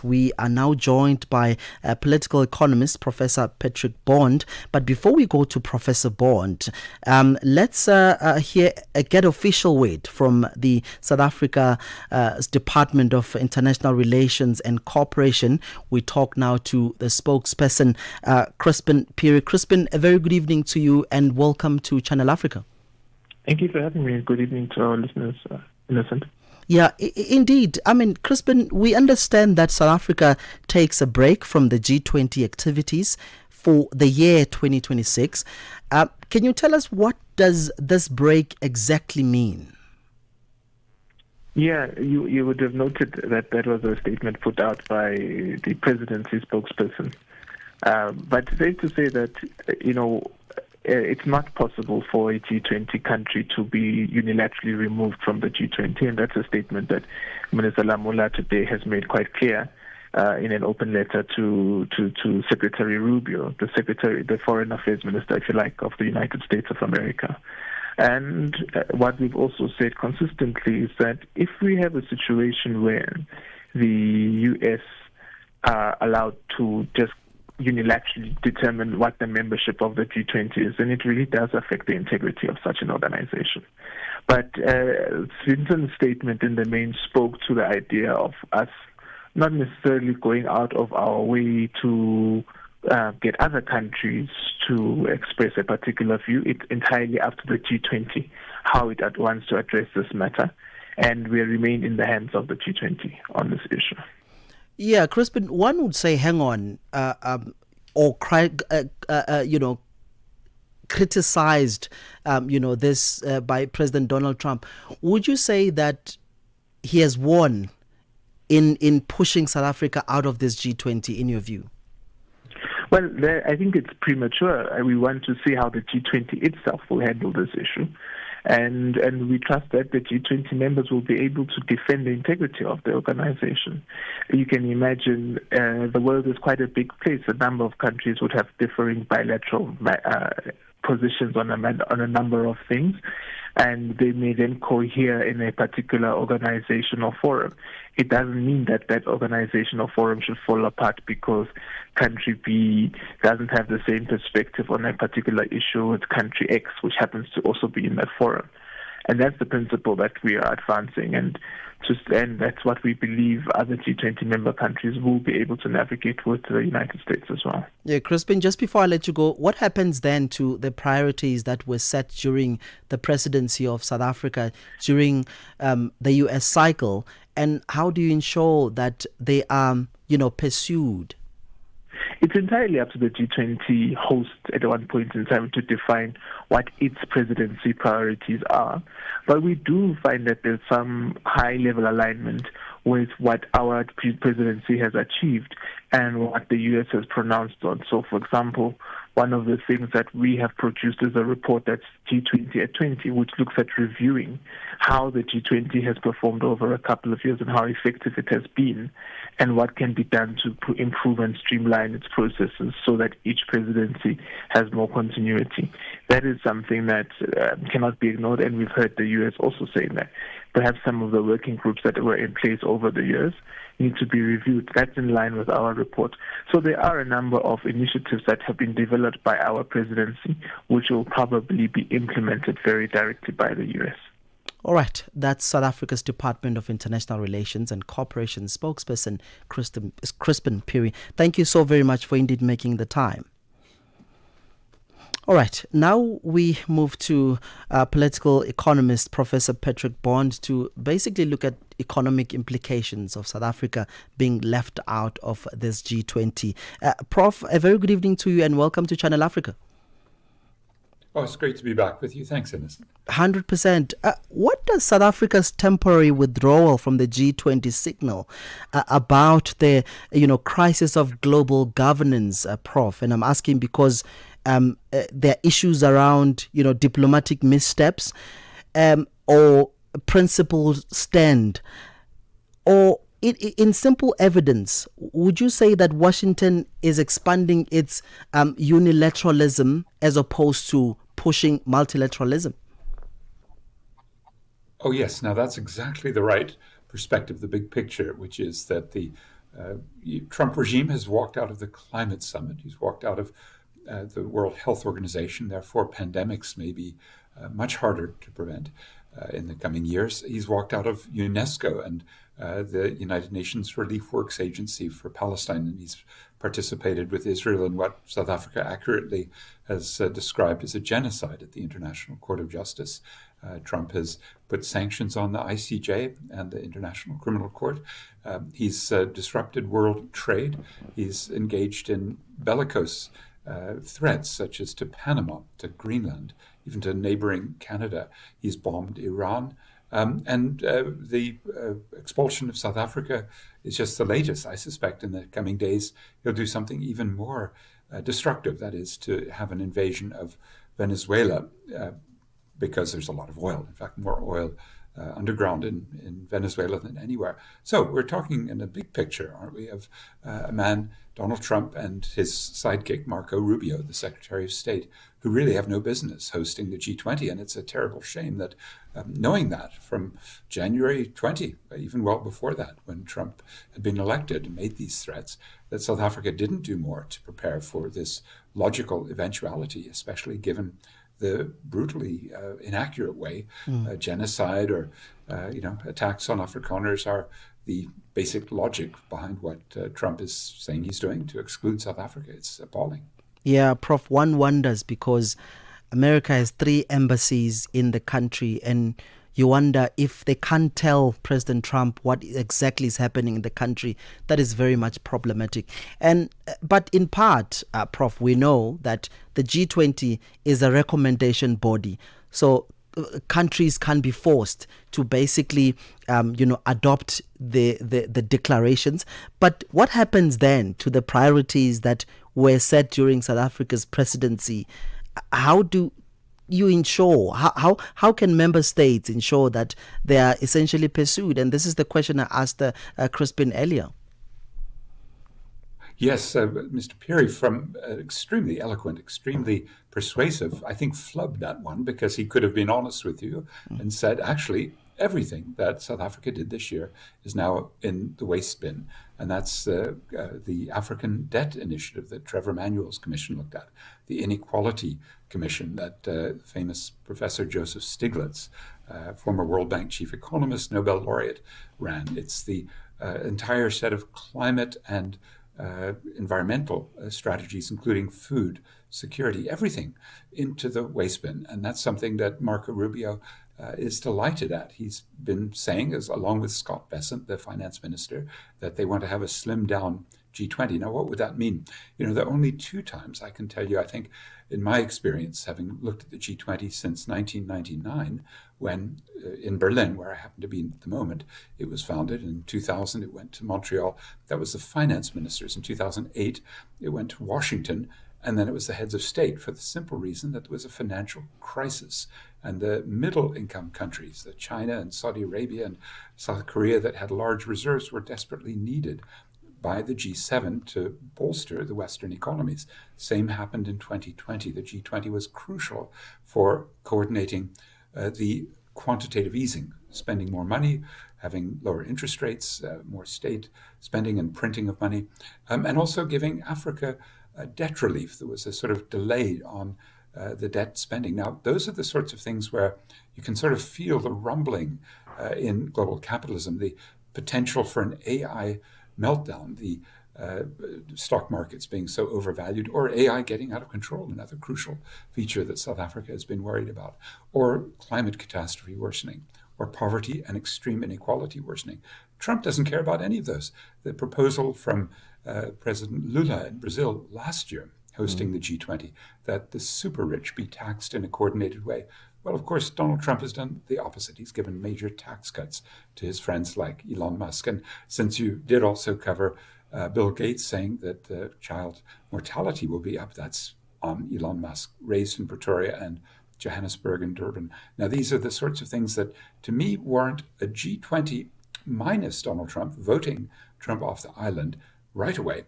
We are now joined by political economist Professor Patrick Bond. But before we go to Professor Bond, let's get official word from the South Africa Department of International Relations and Cooperation. We talk now to the spokesperson, Chrispin Phiri. Chrispin, a very good evening to you and welcome to Channel Africa. Thank you for having me. Good evening to our listeners, Innocent. Yeah, indeed. I mean, Chrispin, we understand that South Africa takes a break from the G20 activities for the year 2026. Can you tell us what does this break exactly mean? Yeah, you would have noted that was a statement put out by the presidency spokesperson. But safe to say that, it's not possible for a G20 country to be unilaterally removed from the G20, and that's a statement that Minister Lamula today has made quite clear in an open letter to Secretary Rubio, the Foreign Affairs Minister, if you like, of the United States of America. And what we've also said consistently is that if we have a situation where the U.S. are allowed to just unilaterally determine what the membership of the G20 is, and it really does affect the integrity of such an organization. But Swinton's statement in the main spoke to the idea of us not necessarily going out of our way to get other countries to express a particular view. It's entirely up to the G20 how it wants to address this matter, and we remain in the hands of the G20 on this issue. Yeah, Chrispin, one would say, hang on, criticized, this by President Donald Trump. Would you say that he has won in pushing South Africa out of this G20, in your view? Well, I think it's premature. We want to see how the G20 itself will handle this issue. And we trust that the G20 members will be able to defend the integrity of the organization. You can imagine the world is quite a big place. A number of countries would have differing bilateral positions on a number of things, and they may then cohere in a particular organization or forum. It doesn't mean that that organization or forum should fall apart because country B doesn't have the same perspective on a particular issue with country X, which happens to also be in that forum. And that's the principle that we are advancing, and that's what we believe other G20 member countries will be able to navigate with the United States as well. Yeah, Chrispin, just before I let you go, what happens then to the priorities that were set during the presidency of South Africa, during the US cycle, and how do you ensure that they are, pursued? It's entirely up to the G20 host at one point in time to define what its presidency priorities are. But we do find that there's some high-level alignment with what our presidency has achieved and what the U.S. has pronounced on. So, for example, one of the things that we have produced is a report that's G20 at 20, which looks at reviewing how the G20 has performed over a couple of years and how effective it has been, and what can be done to improve and streamline its processes so that each presidency has more continuity. That is something that cannot be ignored, and we've heard the U.S. also saying that perhaps some of the working groups that were in place over the years need to be reviewed. That's in line with our report. So there are a number of initiatives that have been developed by our presidency, which will probably be implemented very directly by the U.S. All right, that's South Africa's Department of International Relations and Cooperation spokesperson, Chrispin Phiri. Thank you so very much for indeed making the time. All right, now we move to political economist Professor Patrick Bond to basically look at economic implications of South Africa being left out of this G20. Prof, a very good evening to you and welcome to Channel Africa. Oh, it's great to be back with you. Thanks, Innocent. 100%. What does South Africa's temporary withdrawal from the G20 signal about the crisis of global governance, Prof? And I'm asking because there are issues around diplomatic missteps or principled stand, or in simple evidence, would you say that Washington is expanding its unilateralism as opposed to pushing multilateralism? Oh, yes. Now, that's exactly the right perspective, the big picture, which is that the Trump regime has walked out of the climate summit. He's walked out of the World Health Organization. Therefore, pandemics may be much harder to prevent in the coming years. He's walked out of UNESCO and the United Nations Relief Works Agency for Palestine, and he's participated with Israel in what South Africa accurately has described as a genocide at the International Court of Justice. Trump has put sanctions on the ICJ and the International Criminal Court. He's disrupted world trade. He's engaged in bellicose threats, such as to Panama, to Greenland, even to neighboring Canada. He's bombed Iran. And the expulsion of South Africa is just the latest. I suspect in the coming days he'll do something even more destructive, that is, to have an invasion of Venezuela, because there's a lot of oil. In fact, more oil underground in Venezuela than anywhere. So we're talking in a big picture, aren't we, of a man, Donald Trump, and his sidekick, Marco Rubio, the Secretary of State, who really have no business hosting the G20. And it's a terrible shame that knowing that from January 20, even well before that, when Trump had been elected and made these threats, that South Africa didn't do more to prepare for this logical eventuality, especially given the brutally inaccurate way genocide or attacks on Afrikaners are the basic logic behind what Trump is saying he's doing to exclude South Africa. It's appalling. Yeah, Prof, one wonders because America has 3 embassies in the country, and you wonder if they can't tell President Trump what exactly is happening in the country. That is very much problematic. But in part, Prof, we know that the G20 is a recommendation body. So countries can be forced to basically, adopt the declarations. But what happens then to the priorities that were set during South Africa's presidency? How do you ensure, how can member states ensure that they are essentially pursued? And this is the question I asked Chrispin earlier. Yes, Mr. Phiri, from extremely eloquent, extremely persuasive, I think flubbed that one because he could have been honest with you and said, actually, everything that South Africa did this year is now in the waste bin. And that's the African Debt Initiative that Trevor Manuel's commission looked at, the Inequality Commission that famous Professor Joseph Stiglitz, former World Bank chief economist, Nobel laureate, ran. It's the entire set of climate and environmental strategies, including food security, everything into the waste bin. And that's something that Marco Rubio is delighted at. He's been saying, along with Scott Bessent, the finance minister, that they want to have a slimmed down G20. Now, what would that mean? There are only 2 times I can tell you, I think, in my experience, having looked at the G20 since 1999, when in Berlin, where I happen to be at the moment, it was founded. In 2000, it went to Montreal. That was the finance ministers. In 2008, it went to Washington. And then it was the heads of state, for the simple reason that there was a financial crisis. And the middle income countries, the China and Saudi Arabia and South Korea that had large reserves, were desperately needed by the G7 to bolster the Western economies. Same happened in 2020. The G20 was crucial for coordinating the quantitative easing, spending more money, having lower interest rates, more state spending and printing of money, and also giving Africa debt relief. There was a sort of delay on the debt spending. Now, those are the sorts of things where you can sort of feel the rumbling in global capitalism, the potential for an AI meltdown, the stock markets being so overvalued, or AI getting out of control, another crucial feature that South Africa has been worried about, or climate catastrophe worsening, or poverty and extreme inequality worsening. Trump doesn't care about any of those. The proposal from President Lula in Brazil last year, hosting the G20, that the super rich be taxed in a coordinated way. Well, of course, Donald Trump has done the opposite. He's given major tax cuts to his friends like Elon Musk. And since you did also cover Bill Gates saying that child mortality will be up, that's on Elon Musk, raised in Pretoria and Johannesburg and Durban. Now, these are the sorts of things that, to me, warrant a G20 minus Donald Trump voting Trump off the island right away,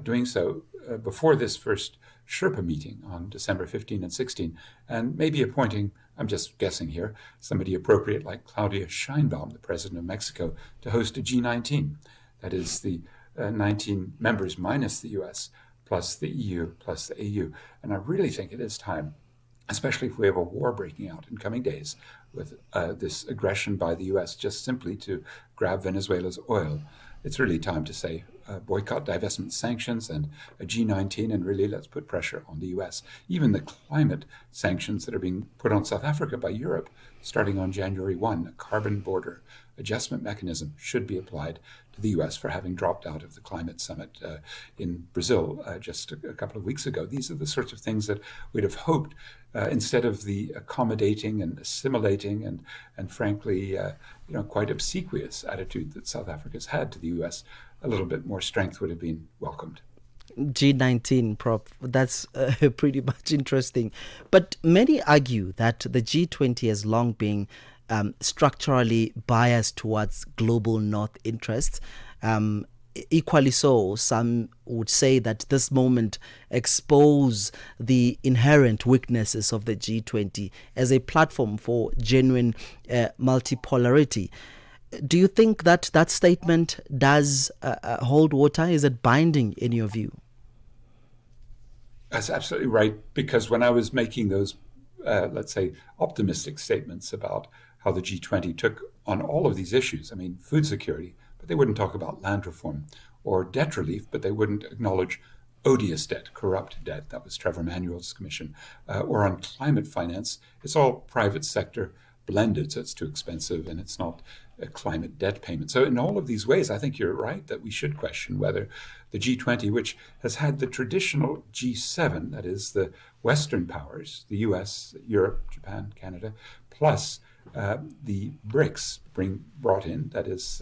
doing so before this first Sherpa meeting on December 15 and 16, and maybe appointing, I'm just guessing here, somebody appropriate like Claudia Sheinbaum, the president of Mexico, to host a G19. That is the 19 members minus the US, plus the EU, plus the AU. And I really think it is time, especially if we have a war breaking out in coming days with this aggression by the US just simply to grab Venezuela's oil. It's really time to say boycott, divestment, sanctions, and a G19, and really let's put pressure on the US. Even the climate sanctions that are being put on South Africa by Europe, starting on January 1, a carbon border adjustment mechanism should be applied to the US for having dropped out of the climate summit in Brazil just a couple of weeks ago. These are the sorts of things that we'd have hoped instead of the accommodating and assimilating and frankly, quite obsequious attitude that South Africa's had to the US. A little bit more strength would have been welcomed. G19, Prof. That's pretty much interesting. But many argue that the G20 has long been structurally biased towards global North interests. Equally so, some would say that this moment expose the inherent weaknesses of the G20 as a platform for genuine multipolarity. Do you think that that statement does hold water? Is it binding in your view? That's absolutely right, because when I was making those, let's say, optimistic statements about how the G20 took on all of these issues, I mean, food security, but they wouldn't talk about land reform, or debt relief, but they wouldn't acknowledge odious debt, corrupt debt. That was Trevor Manuel's commission. Or on climate finance, it's all private sector blended, so it's too expensive and it's not a climate debt payment. So in all of these ways, I think you're right that we should question whether the G20, which has had the traditional G7, that is the Western powers, the US, Europe, Japan, Canada, plus the BRICS brought in, that is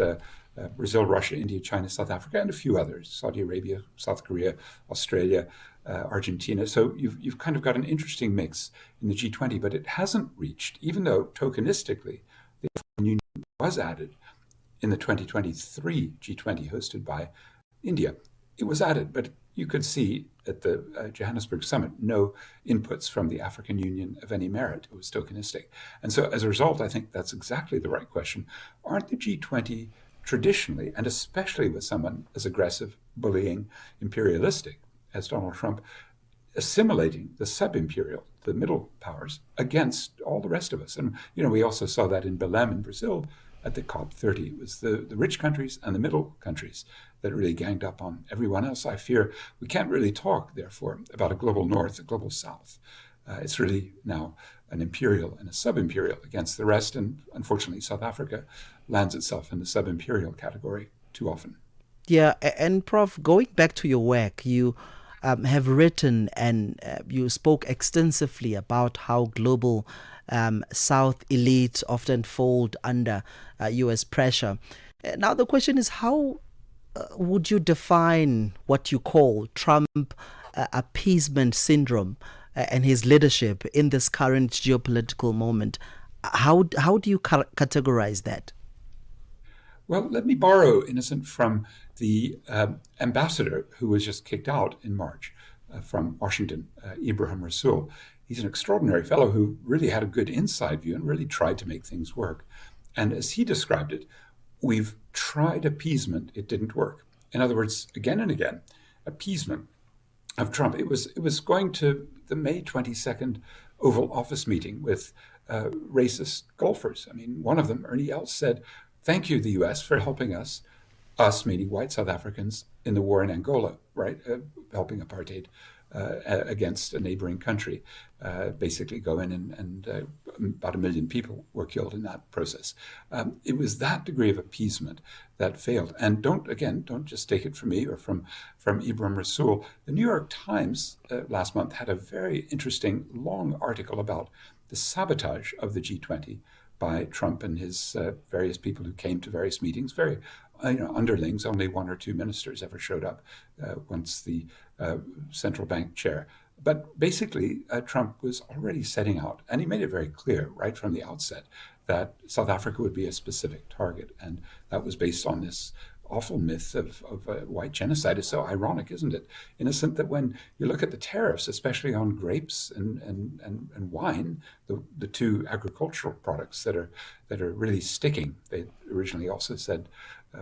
Brazil, Russia, India, China, South Africa, and a few others, Saudi Arabia, South Korea, Australia, Argentina. So you've kind of got an interesting mix in the G20, but it hasn't reached, even though tokenistically the African Union was added in the 2023 G20 hosted by India. It was added, but you could see at the Johannesburg summit no inputs from the African Union of any merit. It was tokenistic. And so as a result, I think that's exactly the right question. Aren't the G20 traditionally, and especially with someone as aggressive, bullying, imperialistic as Donald Trump, assimilating the sub-imperial, the middle powers, against all the rest of us? And, we also saw that in Belém in Brazil at the COP30. It was the rich countries and the middle countries that really ganged up on everyone else. I fear we can't really talk, therefore, about a global north, a global south. It's really now an imperial and a sub-imperial against the rest. And unfortunately, South Africa lands itself in the sub-imperial category too often. Yeah, and Prof, going back to your work, you have written and you spoke extensively about how global South elites often fold under U.S. pressure. Now the question is, how would you define what you call Trump appeasement syndrome and his leadership in this current geopolitical moment? How do you categorize that? Well, let me borrow, Innocent, from the ambassador who was just kicked out in March from Washington, Ibrahim Rasool. He's an extraordinary fellow who really had a good inside view and really tried to make things work. And as he described it, we've tried appeasement, it didn't work. In other words, again and again, appeasement of Trump. It was going to the May 22nd Oval Office meeting with racist golfers. I mean, one of them, Ernie Els, said, "Thank you, the U.S., for helping us meaning white South Africans, in the war in Angola, right? Helping apartheid against a neighboring country, basically go in and about 1 million people were killed in that process. It was that degree of appeasement that failed. And don't just take it from me or from Ibrahim Rasool. The New York Times last month had a very interesting long article about the sabotage of the G20 by Trump and his various people who came to various meetings, very underlings. Only 1 or 2 ministers ever showed up once the central bank chair. But basically, Trump was already setting out, and he made it very clear right from the outset that South Africa would be a specific target. And that was based on this awful myth of white genocide. It's so ironic, isn't it? Innocent, that when you look at the tariffs, especially on grapes and wine, the 2 agricultural products that are really sticking. They originally also said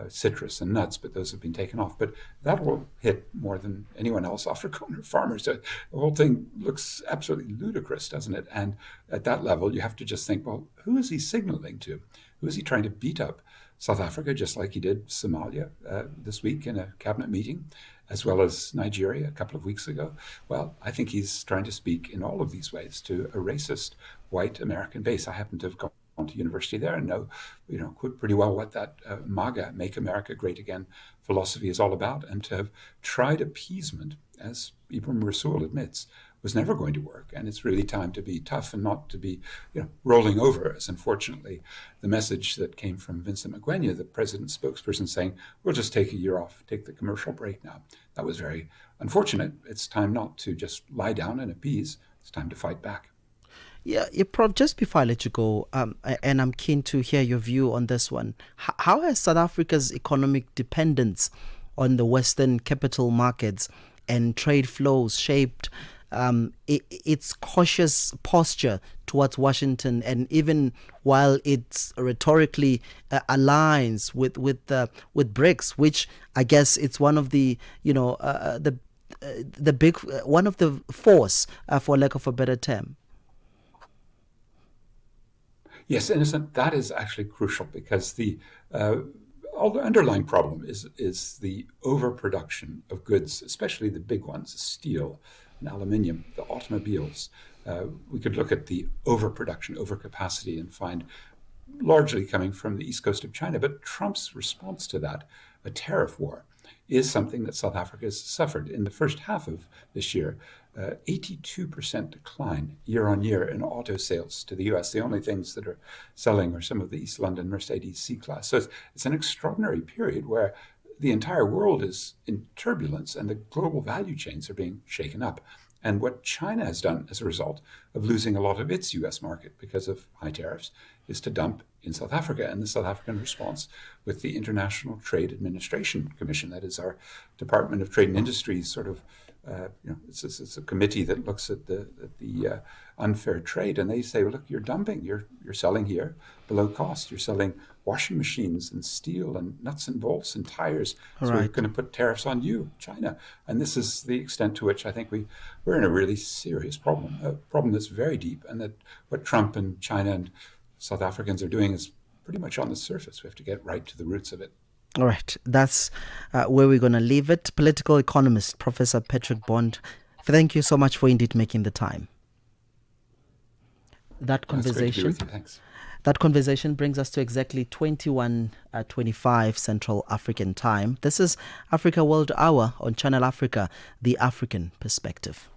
citrus and nuts, but those have been taken off. But that will hit more than anyone else, Afrikaner farmers. The whole thing looks absolutely ludicrous, doesn't it? And at that level, you have to just think, well, who is he signaling to? Who is he trying to beat up? South Africa, just like he did Somalia this week in a cabinet meeting, as well as Nigeria a couple of weeks ago. Well, I think he's trying to speak in all of these ways to a racist white American base. I happen to have gone to university there and know, pretty well what that MAGA, Make America Great Again philosophy is all about. And to have tried appeasement, as Ibrahim Rasool admits, was never going to work. And it's really time to be tough and not to be rolling over, as unfortunately the message that came from Vincent Magwenya, the president's spokesperson, saying, we'll just take a year off, take the commercial break now. That was very unfortunate. It's time not to just lie down and appease. It's time to fight back. Yeah, Prof, just before I let you go, and I'm keen to hear your view on this one, how has South Africa's economic dependence on the Western capital markets and trade flows shaped its cautious posture towards Washington, and even while it rhetorically aligns with BRICS, which I guess it's one of the the big one of the force, for lack of a better term. Yes, Innocent, that is actually crucial, because the underlying problem is the overproduction of goods, especially the big ones, steel and aluminium, the automobiles. We could look at the overproduction, overcapacity, and find largely coming from the east coast of China. But Trump's response to that, a tariff war, is something that South Africa has suffered. In the first half of this year, 82% decline year on year in auto sales to the US. The only things that are selling are some of the East London Mercedes C-Class. So it's an extraordinary period where the entire world is in turbulence and the global value chains are being shaken up. And what China has done as a result of losing a lot of its US market because of high tariffs is to dump in South Africa. And the South African response with the International Trade Administration Commission, that is our Department of Trade and Industry, sort of, it's a committee that looks at the unfair trade, and they say, well, look, you're dumping, you're selling here below cost, you're selling washing machines and steel and nuts and bolts and tires. So we're going to put tariffs on you, China. And this is the extent to which I think we're in a really serious problem, a problem that's very deep, and that what Trump and China and South Africans are doing is pretty much on the surface. We have to get right to the roots of it. All right, that's where we're going to leave it. Political economist, Professor Patrick Bond, thank you so much for indeed making the time. That conversation, with you. Thanks. That conversation brings us to exactly 21:25 Central African time. This is Africa World Hour on Channel Africa, the African Perspective.